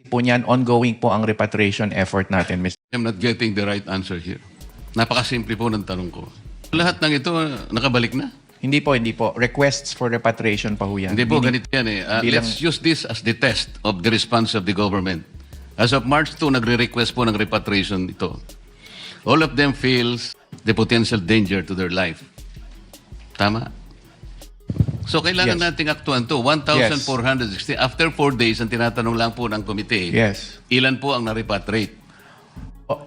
po niyan, ongoing po ang repatriation effort natin, Mr. I'm not getting the right answer here. Napakasimple po ng tanong ko. Lahat ng ito, nakabalik na? Hindi po. Requests for repatriation pa ho yan. Hindi po, ganito yan eh. bilang- Let's use this as the test of the response of the government. As of March 2, nagre-request po ng repatriation ito. All of them feels the potential danger to their life. Tama? So, kailangan Yes. nating aktuan to. 1,460. After 4 days, ang tinatanong lang po ng komite, Yes. ilan po ang na-repatriate?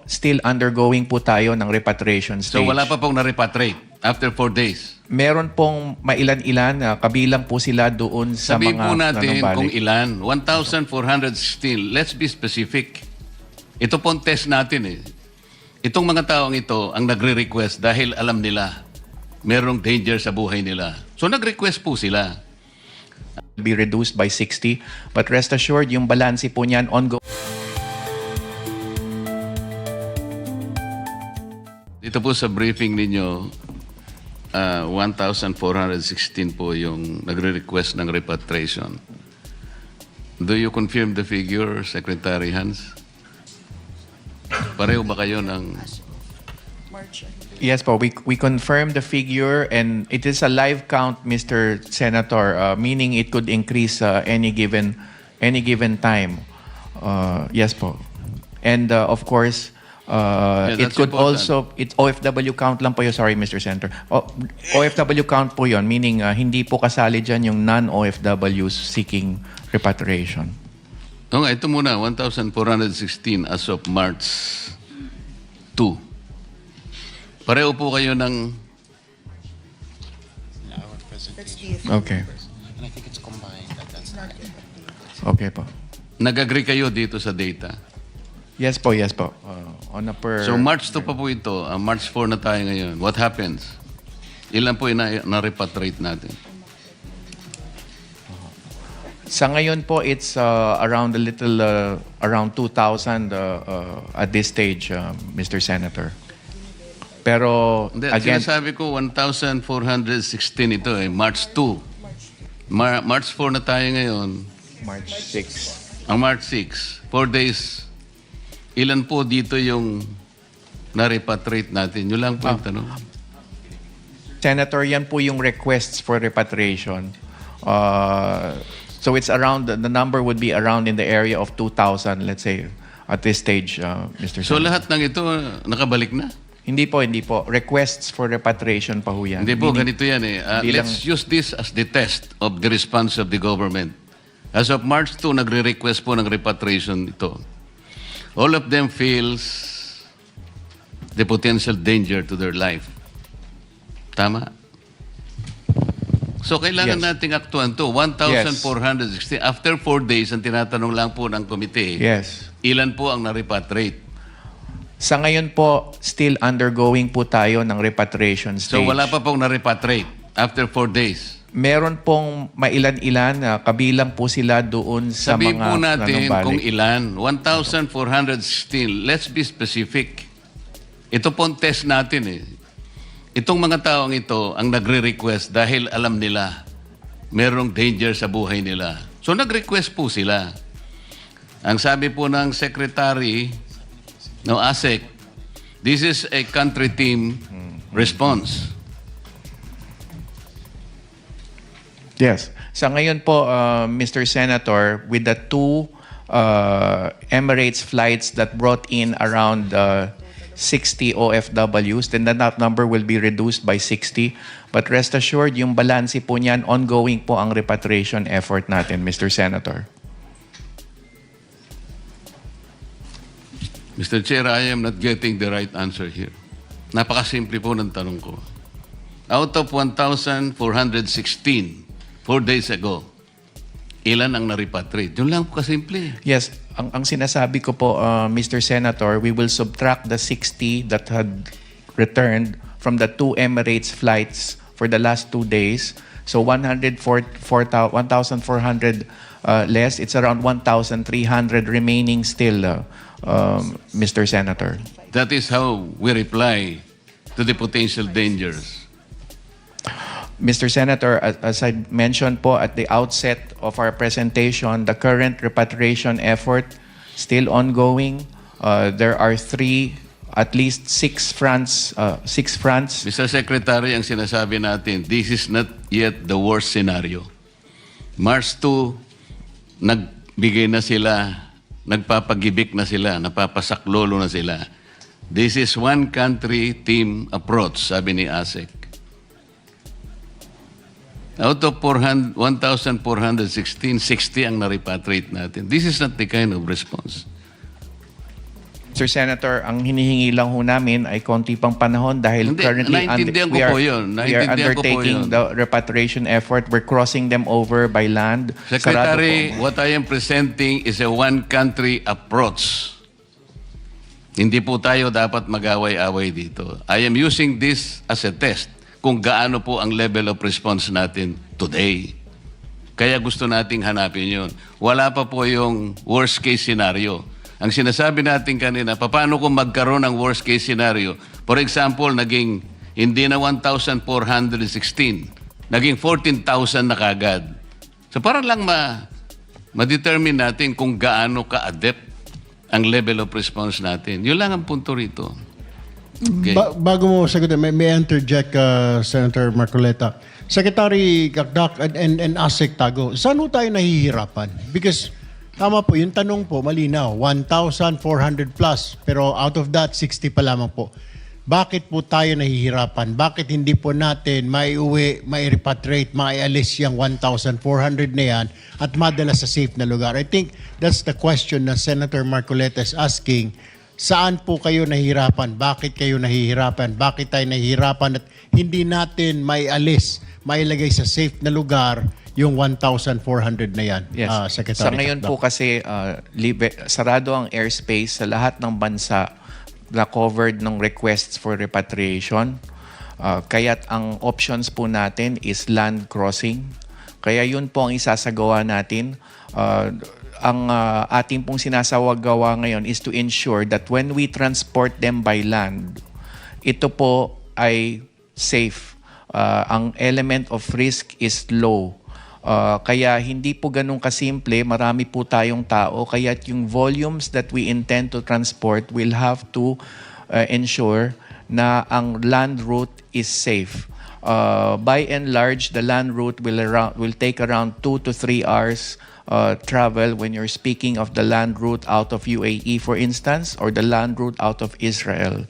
Still undergoing po tayo ng repatriation stage. So, wala pa pong na-repatriate after 4 days. Meron pong mailan-ilan, kabilang po sila doon sa Sabihin mga po natin nanumbalik. kung ilan. 1,416. Let's be specific. Ito pong test natin eh. Itong mga taong ito ang nagre-request dahil alam nila merong danger sa buhay nila. So nag-request po sila. Be reduced by 60. But rest assured, yung balanse po niyan ongoing. Dito po sa briefing ninyo, 1,416 po yung nagre-request ng repatriation. Do you confirm the figure, Secretary Hans? Pareho ba kayo ng... Yes po, we confirm the figure and it is a live count, Mr. Senator, meaning it could increase any given time. Yes po. And of course, it that's could important. also, it OFW count lang po yun, sorry Mr. Senator. OFW count po yun, meaning hindi po kasali dyan yung non-OFWs seeking repatriation. O nga, ito muna, 1,416 as of March 2. Pareho po kayo ng... Okay. And I think it's combined. That's not Okay po. Nag-agree kayo dito sa data. Yes po, yes po. On a per... So March 2 pa po ito, March 4 na tayo ngayon. What happens? Ilan po yung na-repatriate natin? Sa ngayon po, it's around a little, around 2,000 at this stage, Mr. Senator. Pero, Hindi, again, sinasabi ko 1,416 ito eh, March 2. March 4 na tayo ngayon. March 6. Ang March 6, 4 days. Ilan po dito yung na-repatriate natin? Yun lang po yung tanong. Senator, yan po yung requests for repatriation. So it's around, the number would be around in the area of 2,000, let's say, at this stage, Mr. So Senator. lahat ng ito, nakabalik na? Hindi po. Requests for repatriation pa ho yan. Hindi po, Meaning- ganito yan eh. bilang- Let's use this as the test of the response of the government. As of March 2, nagre-request po ng repatriation ito. All of them feels the potential danger to their life. Tama? So, kailangan Yes. nating aktuan to. 1,460. After 4 days, ang tinatanong lang po ng komite, Yes. ilan po ang na-repatriate? Sa ngayon po, still undergoing po tayo ng repatriation stage. So, wala pa pong na-repatriate after 4 days. Meron pong mailan-ilan, kabilang po sila doon sa Sabihin mga po natin nanumbalik. kung ilan. 1,416. Let's be specific. Ito pong test natin eh. Itong mga taong ito ang nagre-request dahil alam nila merong danger sa buhay nila. So nag-request po sila. Ang sabi po ng Secretary, no, ASEC, this is a country team response. Yes. Sa ngayon po, Mr. Senator, with the two Emirates flights that brought in around 60 OFWs, then that number will be reduced by 60. But rest assured, yung balanse po niyan, ongoing po ang repatriation effort natin, Mr. Senator. Mr. Chair, I am not getting the right answer here. Napakasimple po ng tanong ko. Out of 1,416, 4 days ago, ilan ang na-repatriate? Yun lang po kasimple. Yes, ang sinasabi ko po, Mr. Senator, we will subtract the 60 that had returned from the two Emirates flights for the last 2 days. So 1,400 less. It's around 1,300 remaining still, Mr. Senator. That is how we reply to the potential dangers. Mr. Senator, as I mentioned po at the outset of our presentation, the current repatriation effort still ongoing. There are at least six fronts. Mr. Secretary, ang sinasabi natin, this is not yet the worst scenario. March 2, nagbigay na sila, nagpapagibik na sila, napapasaklolo na sila. This is one country team approach, sabi ni ASEC. Out of 1,416, 60 ang na-repatriate natin. This is not the kind of response. Mr. Senator, ang hinihingi lang ho namin ay konti pang panahon dahil Hindi, currently naintindihan ko we are po yun. we are Naintindihan ko po undertaking yun. the repatriation effort. We're crossing them over by land. Secretary, Sarado po. what I am presenting is a one-country approach. Hindi po tayo dapat mag-away-away dito. I am using this as a test kung gaano po ang level of response natin today. Kaya gusto nating hanapin yun. Wala pa po yung worst-case scenario. Ang sinasabi natin kanina, paano kung magkaroon ng worst-case scenario? For example, naging hindi na 1,416, naging 14,000 na kagad. So para lang ma-determine natin kung gaano ka-adept ang level of response natin. Yun lang ang punto rito. Okay. Bago mo sagutin, may interject, Senator Marcoleta. Secretary Gakdak and ASEC Tago, saan ho tayo nahihirapan? Because tama po, yung tanong po, malinaw, 1,400 plus, pero out of that, 60 pa lamang po. Bakit po tayo nahihirapan? Bakit hindi po natin maiuwi, mai-repatriate, maialis yung 1,400 na yan at madala sa safe na lugar? I think that's the question na Senator Marcoleta is asking. Saan po kayo nahihirapan? Bakit kayo nahihirapan? Bakit tayo nahihirapan at hindi natin maialis, mailagay sa safe na lugar yung 1,400 na yan, Yes. Secretary? Sa ngayon po kasi sarado ang airspace sa lahat ng bansa na covered ng requests for repatriation. Kaya't ang options po natin is land crossing. Kaya yun po ang isasagawa natin. Ang ating pong sinasagawa ngayon is to ensure that when we transport them by land, ito po ay safe. Ang element of risk is low. Kaya hindi po ganun kasimple, marami po tayong tao, kaya yung volumes that we intend to transport will have to ensure na ang land route is safe. By and large, the land route will take around 2 to 3 hours travel when you're speaking of the land route out of UAE, for instance, or the land route out of Israel.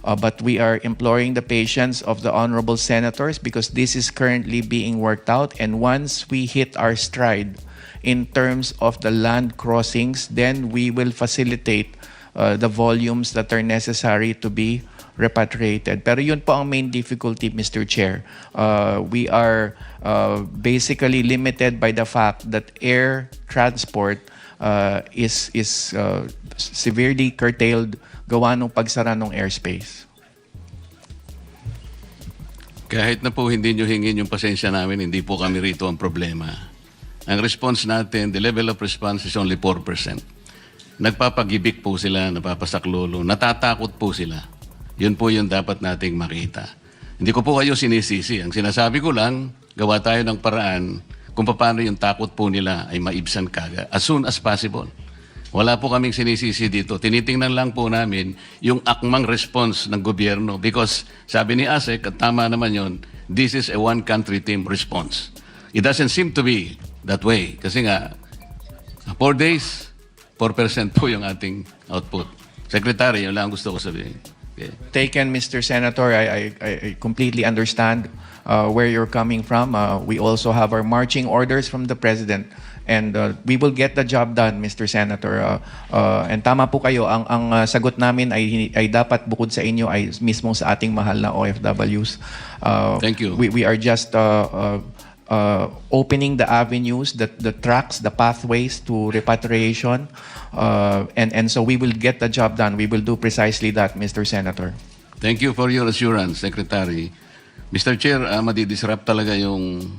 But we are imploring the patience of the honorable senators because this is currently being worked out. And once we hit our stride in terms of the land crossings, then we will facilitate the volumes that are necessary to be repatriated. Pero yun po ang main difficulty, Mr. Chair. We are basically limited by the fact that air transport is severely curtailed gawa ng pagsara ng airspace. Kahit na po hindi nyo hingin yung pasensya namin, hindi po kami rito ang problema. Ang response natin, the level of response is only 4%. Nagpapagibik po sila, napapasaklolo, natatakot po sila. Yun po yung dapat nating makita. Hindi ko po kayo sinisisi. Ang sinasabi ko lang, gawa tayo ng paraan kung paano yung takot po nila ay maibsan kaga as soon as possible. Wala po kaming sinisisi dito. Tinitingnan lang po namin yung akmang response ng gobyerno because sabi ni ASEC, at tama naman yun, this is a one-country team response. It doesn't seem to be that way. Kasi nga, 4 days, 4% po yung ating output. Secretary, yun lang ang gusto ko sabihin. Okay. Taken, Mr. Senator. I completely understand where you're coming from. We also have our marching orders from the President. And we will get the job done, Mr. Senator. And tama po kayo, ang sagot namin ay dapat bukod sa inyo ay mismo sa ating mahal na OFWs. Thank you. We are just opening the avenues, the tracks, the pathways to repatriation. And so we will get the job done. We will do precisely that, Mr. Senator. Thank you for your assurance, Secretary. Mr. Chair, madidisrupt talaga yung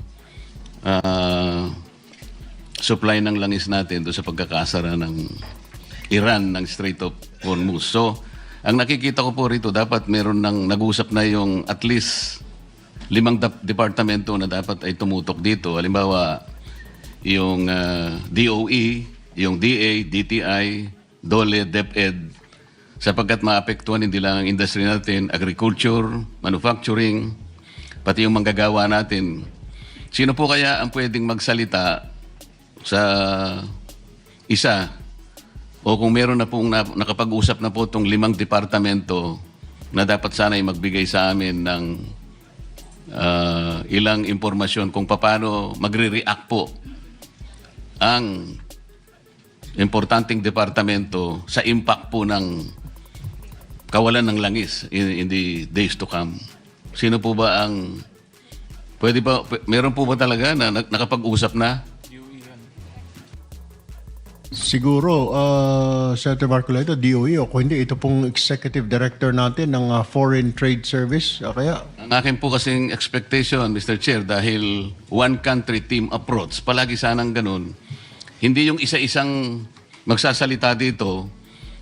supply ng langis natin doon sa pagkakasara ng Iran ng Strait of Hormuz. So, ang nakikita ko po rito, dapat meron ng nag-usap na yung at least 5 departamento na dapat ay tumutok dito. Halimbawa, yung DOE, yung DA, DTI, DOLE, DepEd, sapagkat maapektuhan hindi lang ang industry natin, agriculture, manufacturing, pati yung manggagawa natin. Sino po kaya ang pwedeng magsalita sa isa o kung meron na pong nakapag-usap na po itong 5 departamento na dapat sana'y magbigay sa amin ng ilang impormasyon kung paano magre-react po ang importanteng departamento sa impact po ng kawalan ng langis in the days to come. Sino po ba ang meron po ba talaga na nakapag-usap na? Siguro, Senator Marcoleta, DOE, o kung hindi, ito pong Executive Director natin ng Foreign Trade Service. Kaya, Ang akin po kasing expectation, Mr. Chair, dahil one country team approach, palagi sanang ganun, hindi yung isa-isang magsasalita dito,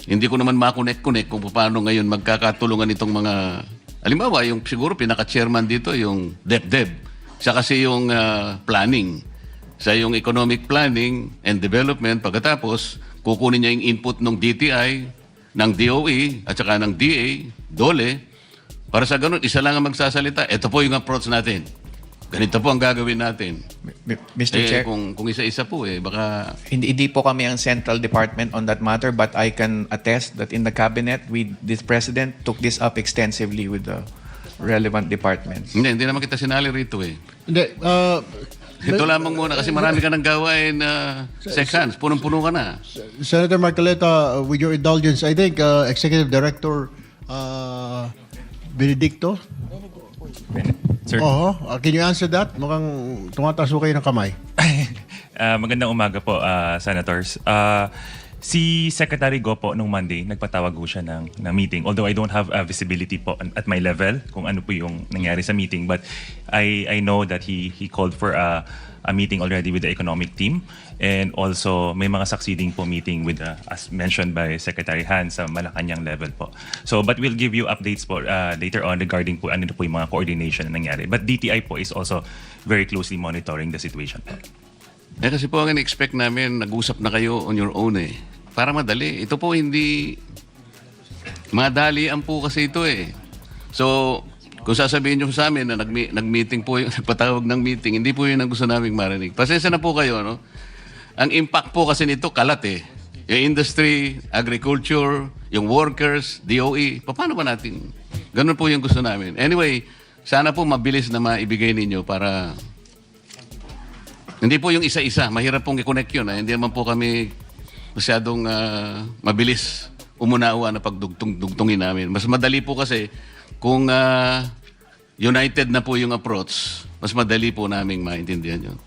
hindi ko naman makonect-connect kung paano ngayon magkakatulungan itong mga, halimbawa, yung siguro pinaka-chairman dito, yung DepDep, siya kasi yung planning, sa yung economic planning and development, pagkatapos, kukunin niya yung input ng DTI, ng DOE, at saka ng DA, DOLE, para sa ganun, isa lang ang magsasalita. Ito po yung approach natin. Ganito po ang gagawin natin. Mr. Chair, Kung isa-isa po, baka... hindi po kami ang central department on that matter, but I can attest that in the cabinet, this president took this up extensively with the relevant departments. Hindi naman kita sinali rito hindi, Ito lamang muna kasi marami ka nang gawain seconds. Punong-puno ka na. Senator Marcoleta, with your indulgence, I think Executive Director Benedicto? Sir, Can you answer that? Mukhang tumataso kayo ng kamay. magandang umaga po, Senators. Si Secretary Go po nung Monday, nagpatawag po siya ng meeting. Although I don't have visibility po at my level kung ano po yung nangyari sa meeting. But I know that he called for a meeting already with the economic team. And also may mga succeeding po meeting with, as mentioned by Secretary Han, sa Malacanang level po. So, but we'll give you updates po later on regarding po ano po yung mga coordination na nangyari. But DTI po is also very closely monitoring the situation po. Kasi po ang in-expect namin, nag-usap na kayo on your own Para madali. Ito po hindi... Madalian po kasi ito So, kung sasabihin nyo sa amin na nag-meeting po yung nagpatawag ng meeting, hindi po yun ang gusto namin marinig. Pasensya na po kayo, no? Ang impact po kasi nito, kalat Yung industry, agriculture, yung workers, DOE, paano ba natin? Ganun po yung gusto namin. Anyway, sana po mabilis na maibigay ninyo para... Hindi po yung isa-isa. Mahirap pong i-connect yun. Hindi naman po kami masyadong mabilis umunawa na pagdugtungin namin. Mas madali po kasi kung united na po yung approach, mas madali po naming maintindihan yun.